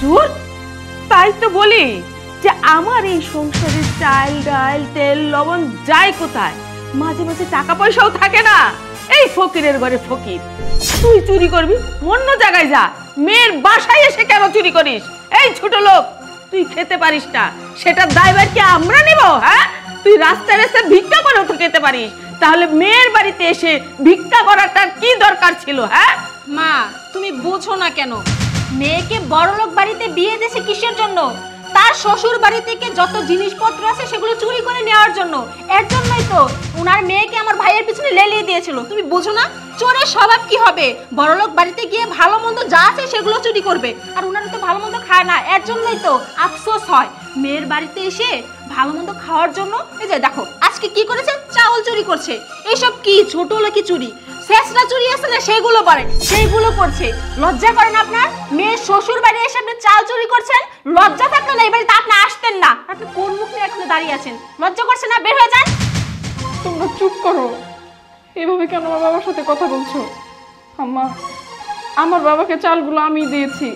দূর, তাই তো বলি যে আমার এই সংসারে চাল ডাল তেল লবণ যায় কোথায়, মাঝে মাঝে টাকা পয়সাও থাকে না। এই ফকিরের ঘরে ফকির, তুই চুরি করবি অন্য জায়গায় যা, মেয়ের বাসায় এসে কেন চুরি করিস? এই ছোট লোক, তুই খেতে পারিস না, সেটার দায়ভার কি আমরা নিব? হ্যাঁ, তুই রাস্তায় রাস্তায় ভিক্ষা করেও তো খেতে পারিস, তাহলে মেয়ের বাড়িতে এসে ভিক্ষা করাটা কি দরকার ছিল? হ্যাঁ মা, তুমি বোঝো না কেন? মেয়েকে বড়লোক বাড়িতে বিয়ে দিয়েছে কিসের জন্য? তার শ্বশুর বাড়ি থেকে যত জিনিসপত্র আছে সেগুলো চুরি করে নেওয়ার জন্য। এর জন্যই তো ওনার মেয়েকে আমার ভাইয়ের পিছনে লেলিয়ে দিয়েছিল। তুমি বোঝো না চোরের স্বভাব কি হবে? বড়লোক বাড়িতে গিয়ে ভালো মন্দ যা আছে সেগুলো চুরি করবে, আর ওনারা তো ভালো মন্দ খায় না। এর জন্যই তো আফসোস হয় মেয়ের বাড়িতে এসে ভালো মন্দ খাওয়ার জন্য। এই যে দেখো আজকে কি করেছে, চাউল চুরি করছে। এইসব কি ছোট লোকি চুরি? শেষরা চুরি আছে না সেগুলো করে, সেইগুলো করছে। লজ্জা করে না আপনার? মেয়ের শ্বশুর বাড়ি এসে আপনি চাল চুরি করছেন? লজ্জা থাকলে না এই বাড়িতে আপনি আসতেন না। আপনি কোন মুখ নিয়ে এখনো দাঁড়িয়ে আছেন? লজ্জা করছে না? বের হয়ে যান। তোমরা চুপ করো। এভাবে কেন আমার বাবার সাথে কথা বলছো? আম্মা, আমার বাবাকে চালগুলো আমি দিয়েছি।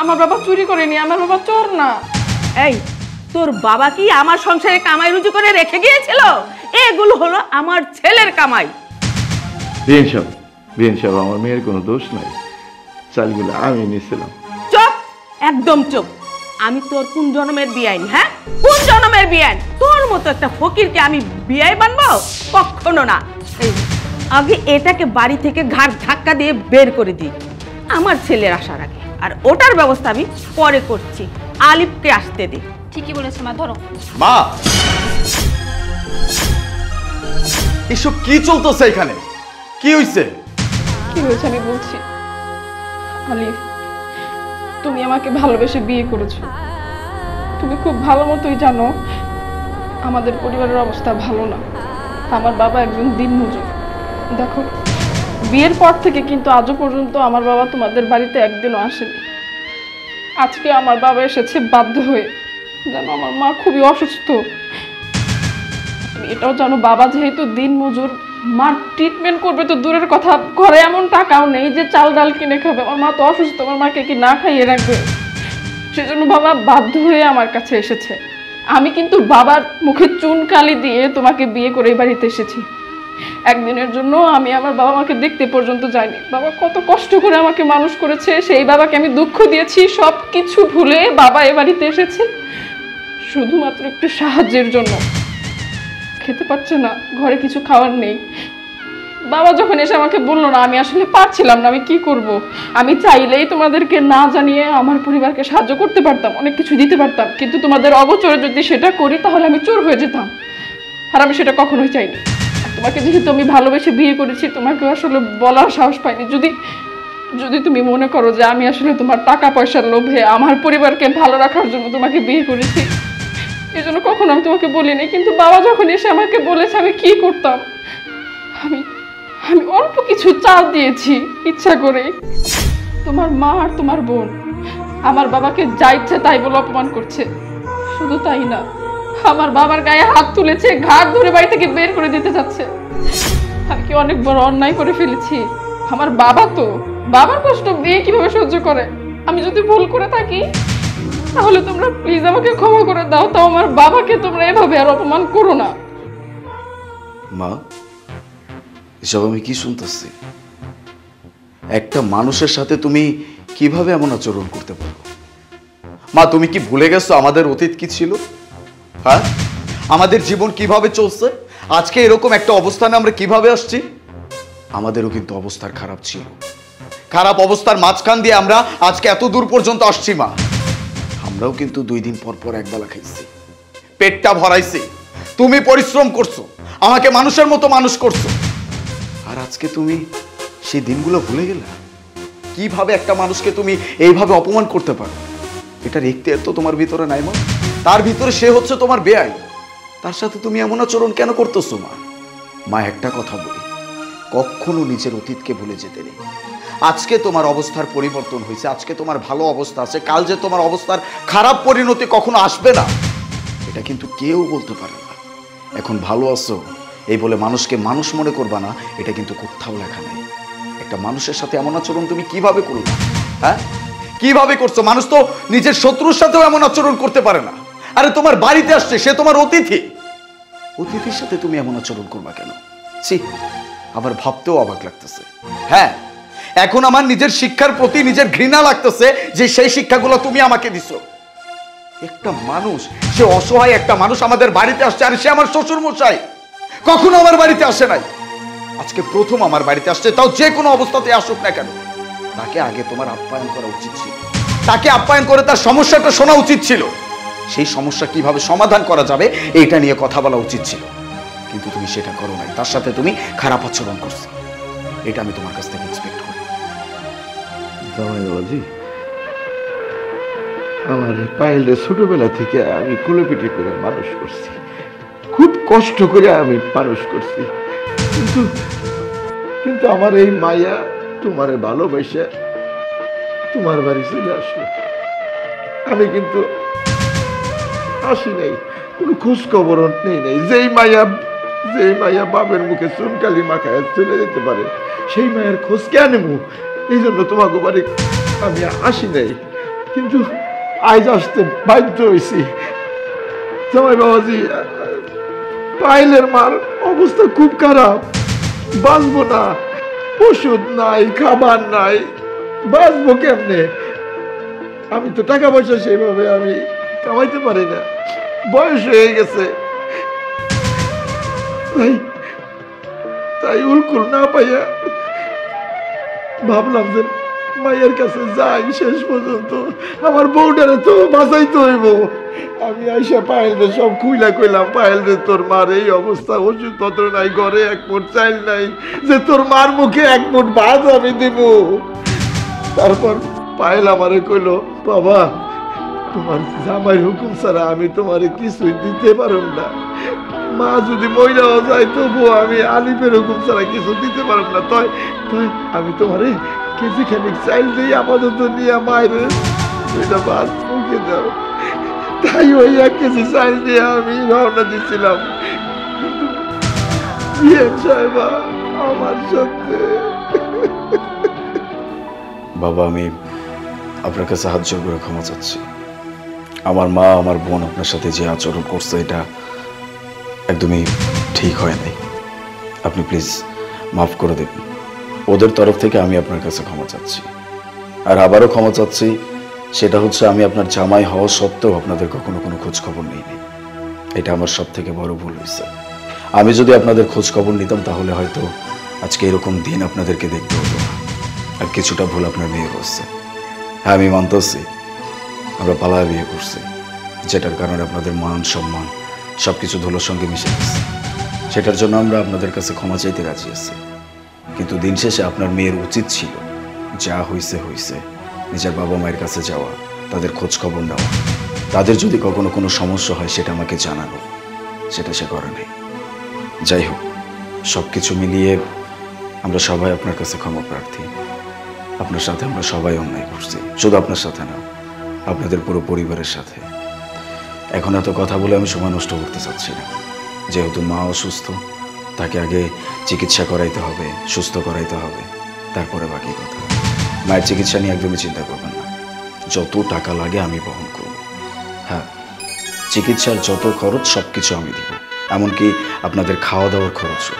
আমার বাবা চুরি করেনি, আমার বাবা চোর না। এই, তোর বাবা কি আমার সংসারে কামাই রুজি করে রেখে গিয়েছিল? এগুলো হলো আমার ছেলের কামাই। বিয়েন সাহেব, আমার মেয়ের কোনো দোষ নাই, চালগুলো আমি নিয়েছিলাম। চুপ, একদম চুপ। আমি তোর কোন জন্মের বিয়াইন? হ্যাঁ, কোন জন্মের বিয়াইন? তোর মতো একটা ফকিরকে আমি বিয়াই বানবো? কখনো না। এই, আগে এটাকে বাড়ি থেকে ঘাট ধাক্কা দিয়ে বের করে দিই আমার ছেলের আসার আগে, আর ওটার ব্যবস্থা আমি পরে করছি। আলিফকে আসতে দিই। ঠিকই বলেছে মা, ধরো। মা, এসব কি চলতেছে এখানে? কি হইছে? কি হয়েছে আমি বলছি। আলিফ, তুমি আমাকে ভালোবেসে বিয়ে করেছো। তুমি খুব ভালো মতোই জানো আমাদের পরিবারের অবস্থা ভালো না। আমার বাবা একজন দিনমজুর। দেখো, বিয়ের পর থেকে কিন্তু আজও পর্যন্ত আমার বাবা তোমাদের বাড়িতে একদিনও আসেনি। আজকে আমার বাবা এসেছে বাধ্য হয়ে। জানো আমার মা খুবই অসুস্থ। তুমি এটাও জানো বাবা যেহেতু দিনমজুর, মার ট্রিটমেন্ট করবে তো দূরের কথা, ঘরে এমন টাকাও নেই যে চাল ডাল কিনে খাবে। আমার মা তো অসুস্থ, আমার মাকে কি না খাইয়ে রাখবে? সেজন্য বাবা বাধ্য হয়ে আমার কাছে এসেছে। আমি কিন্তু বাবার মুখে চুন কালি দিয়ে তোমাকে বিয়ে করে এই বাড়িতে এসেছি। একদিনের জন্য আমি আমার বাবা মাকে দেখতে পর্যন্ত যাইনি। বাবা কত কষ্ট করে আমাকে মানুষ করেছে, সেই বাবাকে আমি দুঃখ দিয়েছি। সব কিছু ভুলে বাবা এ বাড়িতে এসেছে শুধুমাত্র একটু সাহায্যের জন্য। খেতে পারছে না, ঘরে কিছু খাওয়ার নেই। বাবা যখন এসে আমাকে বললো না, আমি আসলে পারছিলাম না, আমি কি করব। আমি চাইলেই তোমাদেরকে না জানিয়ে আমার পরিবারকে সাহায্য করতে পারতাম, অনেক কিছু দিতে পারতাম, কিন্তু তোমাদের অগোচরে যদি সেটা করি তাহলে আমি চোর হয়ে যেতাম, আর আমি সেটা কখনোই চাইনি। তোমাকে যেহেতু আমি ভালোবেসে বিয়ে করেছি, তোমাকে আসলে বলার সাহস পাইনি। যদি তুমি মনে করো যে আমি আসলে তোমার টাকা পয়সার লোভে আমার পরিবারকে ভালো রাখার জন্য তোমাকে বিয়ে করেছি, এই জন্য কখনো আমি তোমাকে বলিনি। কিন্তু বাবা যখন এসে আমাকে বলেছে আমি কি করতাম, আমি অল্প কিছু চাল দিয়েছি ইচ্ছা করে। তোমার মা আর তোমার বোন আমার বাবাকে যা ইচ্ছে তাই বলে অপমান করছে। শুধু তাই না, আমার বাবার গায়ে হাত তুলেছে, ঘাট ধরে বাড়ি থেকে বের করে দিতে যাচ্ছে। আমি কি অনেক বড় অন্যায় করে ফেলেছি? আমার বাবা তো, বাবার কষ্ট মেয়ে কিভাবে সহ্য করে? আমি যদি ভুল করে থাকি তাহলে তোমরা প্লিজ আমাকে ক্ষমা করে দাও। তাও আমার বাবাকে তোমরা এভাবে আর অপমান করো না। মা, এসব আমি কি শুনতেছি? একটা মানুষের সাথে তুমি কিভাবে এমন আচরণ করতে পারো? মা, তুমি কি ভুলে গেছো আমাদের অতীত কি ছিল? হ্যাঁ, আমাদের জীবন কিভাবে চলছে, আজকে এরকম একটা অবস্থানে আমরা কিভাবে আসছি? আমাদেরও কিন্তু অবস্থার খারাপ ছিল, খারাপ অবস্থার মাঝখান দিয়ে আমরা আজকে এত দূর পর্যন্ত আসছি। মা, আমরাও কিন্তু 2 দিন পর পর একবেলা খাইছি, পেটটা ভরাইছি। তুমি পরিশ্রম করছো, আমাকে মানুষের মতো মানুষ করছো, আর আজকে তুমি সেই দিনগুলো ভুলে গেলে? কিভাবে একটা মানুষকে তুমি এইভাবে অপমান করতে পারো? এটার এখতিয়ার তো তোমার ভিতরে নাই মা, তার ভিতরে সে হচ্ছে তোমার বেয়াই। তার সাথে তুমি এমন আচরণ কেন করতেছো? মা, একটা কথা বলি, কখনো নিজের অতীতকে ভুলে যেতে নেই। আজকে তোমার অবস্থার পরিবর্তন হয়েছে, আজকে তোমার ভালো অবস্থা আছে, কাল যে তোমার অবস্থার খারাপ পরিণতি কখনো আসবে না এটা কিন্তু কেউ বলতে পারে না। এখন ভালো আছো এই বলে মানুষকে মানুষ মনে করবা না, এটা কিন্তু কোথাও লেখা নেই। একটা মানুষের সাথে এমন আচরণ তুমি কিভাবে করবে? হ্যাঁ, কিভাবে করছো? মানুষ তো নিজের শত্রুর সাথেও এমন আচরণ করতে পারে না। আরে তোমার বাড়িতে আসছে, সে তোমার অতিথি, অতিথির সাথে তুমি এমন আচরণ করবা কেন? ছি, আমার ভাবতেও অবাক লাগতেছে। হ্যাঁ, এখন আমার নিজের শিক্ষার প্রতি নিজের ঘৃণা লাগতেছে যে সেই শিক্ষাগুলো তুমি আমাকে দিছো। একটা মানুষ, সে অসহায় একটা মানুষ আমাদের বাড়িতে আসছে, আর সে আমার শ্বশুর মশাই, কখনো আমার বাড়িতে আসে নাই, আজকে প্রথম আমার বাড়িতে আসছে, তাও যে কোনো অবস্থাতে আসুক না কেন, তাকে আগে তোমার আপ্যায়ন করা উচিত ছিল। তাকে আপ্যায়ন করে তার সমস্যাটা শোনা উচিত ছিল। সেই সমস্যা কিভাবে সমাধান করা যাবে এইটা নিয়ে কথা বলা উচিত ছিল, কিন্তু তুমি সেটা করো নাই। তার সাথে তুমি খারাপ আচরণ করছো, এটা আমি তোমার কাছ থেকে এক্সপেক্ট করি। জামাই বাবাজি, আমার পায়েলরে ছোটবেলা থেকে আমি কোলেপিটি করে মানুষ করছি, খুব কষ্ট করে আমি মানুষ করছি, কিন্তু কিন্তু আমার এই মায়া তোমারে ভালোবাসা তোমার বাড়ি চলে আসলো। আমি কিন্তু আসি নাই, কোনো খোঁজ খবর নেই নাই। যেই মায়া বাবের মুখে চুনকালি মাখায় চলে যেতে পারে, সেই মায়ের খোঁজ কে নেবো? এই জন্য তোমাকে বাড়ি আমি আসি নাই, কিন্তু আজ আসতে বাধ্য হয়েছি। জামাই বাবাজি, পায়েলের মার অবস্থা খুব খারাপ, বাঁচবো না, ওষুধ নাই, খাবার নাই, বাঁচবো কেমনে? আমি তো টাকা পয়সা সেইভাবে আমি কামাইতে পারি না, বয়স হয়ে গেছে। তাই উলকুল না পাইয়া ভাবলাম যে মায়ের কাছে যাই, শেষ পর্যন্ত আমার বউটারে তো বাঁচাইতে হইব। আমি আইসা পায়েলরে সব খুইলা কইলাম, পায়েলরে তোর মার এই অবস্থা, ওষুধপত্র নাই, ঘরে এক মুঠ চাইল নাই যে তোর মার মুখে এক মুঠ ভাত আমি দিব। তারপর পায়েল আমারে কইল, বাবা তোমার জামাইয়ের হুকুম ছাড়া আমি তোমারে কিছুই দিতে পারব না, মা যদি মইরাও যায় তবুও আমি আলিফের হুকুম ছাড়া কিছু দিতে পারব না, তাই আমি তোমারে কেজি খানিক চাইল দিই, আপাতত নিয়ে মায়ের দুইটা ভাত মুখে দাও। তাই ওই 1 কেজি চাইল দিয়ে আমি রওনা দিচ্ছিলাম, কিন্তু সাহেবা আমার সাথে। বাবা, আমি আপনার কাছে হাত জোর করে ক্ষমা চাচ্ছি। আমার মা, আমার বোন আপনার সাথে যে আচরণ করছে এটা একদমই ঠিক হয় নাই। আপনি প্লিজ মাফ করে দেবেন। ওদের তরফ থেকে আমি আপনার কাছে ক্ষমা চাচ্ছি। আর আবারও ক্ষমা চাচ্ছি, সেটা হচ্ছে আমি আপনার জামাই হওয়া সত্ত্বেও আপনাদের কখনো কোনো খোঁজ খবর নিইনি। এটা আমার সব থেকে বড় ভুল হয়েছে। আমি যদি আপনাদের খোঁজ খবর নিতাম তাহলে হয়তো আজকে এরকম দিন আপনাদেরকে দেখতে হতো না। আর কিছুটা ভুল আপনার মেয়ের হচ্ছে। হ্যাঁ, আমি মানতেছি আমরা পালায় বিয়ে করছি, যেটার কারণে আপনাদের মান সম্মান সব কিছু ধুলোর সঙ্গে মিশে গেছে। সেটার জন্য আমরা আপনাদের কাছে ক্ষমা চাইতে রাজি আছি, কিন্তু দিন শেষে আপনার মেয়ের উচিত ছিল যা হয়েছে হয়েছে, নিজের বাবা মায়ের কাছে যাওয়া, তাদের খোঁজ খবর নেওয়া, তাদের যদি কখনো কোনো সমস্যা হয় সেটা আমাকে জানানো। সেটা সে করে নাই। যাই হোক, সব কিছু মিলিয়ে আমরা সবাই আপনার কাছে ক্ষমা প্রার্থী। আপনার সাথে আমরা সবাই অন্যায় করছি, শুধু আপনার সাথে না, আপনাদের পুরো পরিবারের সাথে। এখন এত কথা বলে আমি সময় নষ্ট করতে চাচ্ছি না। যেহেতু মা অসুস্থ, তাকে আগে চিকিৎসা করাইতে হবে, সুস্থ করাইতে হবে, তারপরে বাকি কথা। মায়ের চিকিৎসা নিয়ে একদমই চিন্তা করবেন না, যত টাকা লাগে আমি বহন করব। হ্যাঁ, চিকিৎসার যত খরচ সব কিছু আমি দিব, এমনকি আপনাদের খাওয়া দাওয়ার খরচও।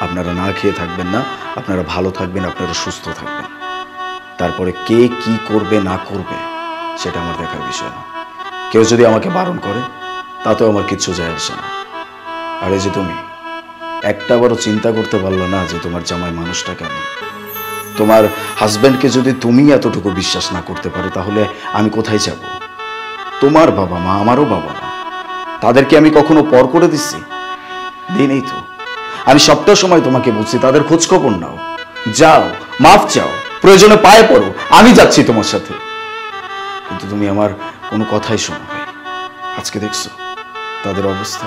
আপনারা না খেয়ে থাকবেন না, আপনারা ভালো থাকবেন, আপনারা সুস্থ থাকবেন। তারপরে কে কি করবে না করবে সেটা আমার দেখার বিষয় না। কেউ যদি আমাকে বারণ করে তাতেও আমার কিচ্ছু যায় আসে না। আর এই যে তুমি একটাবারও চিন্তা করতে পারলো না যে তোমার জামাই মানুষটা কেমন? তোমার হাজব্যান্ডকে যদি তুমি এতটুকু বিশ্বাস না করতে পারো তাহলে আমি কোথায় যাব? তোমার বাবা মা আমারও বাবা মা, তাদেরকে আমি কখনো পর করে দিচ্ছি? দিই নেই তো। আমি সবটা সময় তোমাকে বলছি তাদের খোঁজ খবর নাও, যাও, মাফ চাও, প্রয়োজনে পায়ে পড়ো, আমি যাচ্ছি তোমার সাথে। কিন্তু তুমি আমার কোনো কথাই শোনো ভাই। আজকে দেখছো তাদের অবস্থা।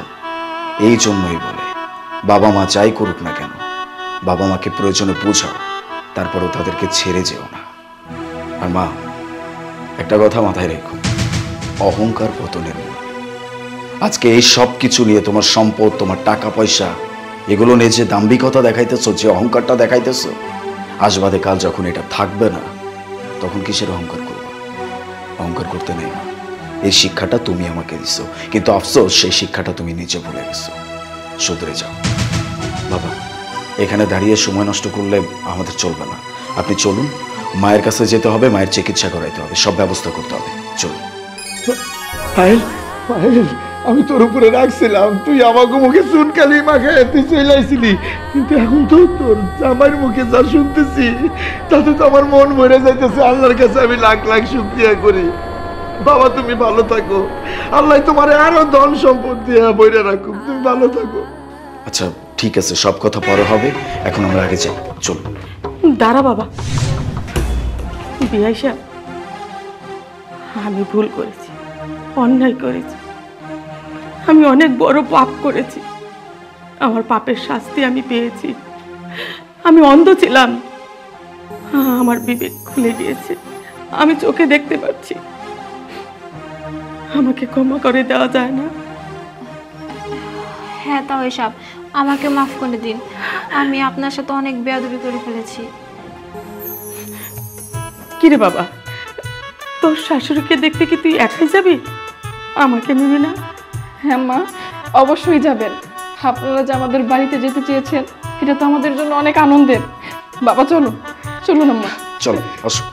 এই জন্যই বলে বাবা মা যাই করুক না কেন, বাবা মাকে প্রয়োজনে বোঝাও, তারপরেও তাদেরকে ছেড়ে যেও না। আর মা, একটা কথা মাথায় রেখো, অহংকার পতনের মূল। আজকে এই সব কিছু নিয়ে তোমার সম্পদ, তোমার টাকা পয়সা, এগুলো নিয়ে যে দাম্ভিকতা দেখাইতেছো, যে অহংকারটা দেখাইতেছো, আজ বাদে কাল যখন এটা থাকবে না তখন কিসের অহংকার করবো? অহংকার করতে নেই মা। এই শিক্ষাটা তুমি আমাকে দিছো, কিন্তু আফসোস সেই শিক্ষাটা তুমি নিজে ভুলে গেছো। শুধরে যাও বাবা, এখানে দাঁড়িয়ে সময় নষ্ট করলে আমাদের চলবে না। আপনি চলুন, মায়ের কাছে যেতে হবে, মায়ের চিকিৎসা করাইতে হবে, সব ব্যবস্থা করতে হবে। চলুন। পায়েল, পায়েল, আমি তোর উপরে রাখছিলাম, তুই আমাকে মুখে চুনকালি মাখায় তুই চলে আইছিলি, কিন্তু এখন তো তোর জামাইয়ের মুখে যা শুনতেছি তাতে তো আমার মন ভরে যাইতেছে। আল্লাহর কাছে আমি লাখ লাখ শুকরিয়া করি। বাবা তুমি ভালো থাকো, আল্লাহ তোমার আরো ধন সম্পদ দিয়ে বইরে রাখুক, তুমি ভালো থাকো। আচ্ছা ঠিক আছে, সব কথা পরে হবে, এখন আমরা আগে যাই। চলুন। দাঁড়া বাবা, বিআই সাহেব, আমি ভুল করেছি, অন্যায় করেছি, আমি অনেক বড় পাপ করেছি। আমার পাপের শাস্তি আমি পেয়েছি। আমি অন্ধ ছিলাম, আমার বিবেক খুলে গিয়েছে, আমি চোখে দেখতে পাচ্ছি। আমাকে ক্ষমা করে দেওয়া যায় না? হ্যাঁ তাও এসব আমাকে মাফ করে দিন, আমি আপনার সাথে অনেক বেয়াদবি করে ফেলেছি। কিরে বাবা, তোর শাশুড়িকে দেখতে কি তুই একাই যাবি? আমাকে নিবি না? হ্যাঁ মা, অবশ্যই যাবেন। আপনারা যে আমাদের বাড়িতে যেতে চেয়েছেন এটা তো আমাদের জন্য অনেক আনন্দের। বাবা চলো, চলুন আম্মা। চলো, আসো।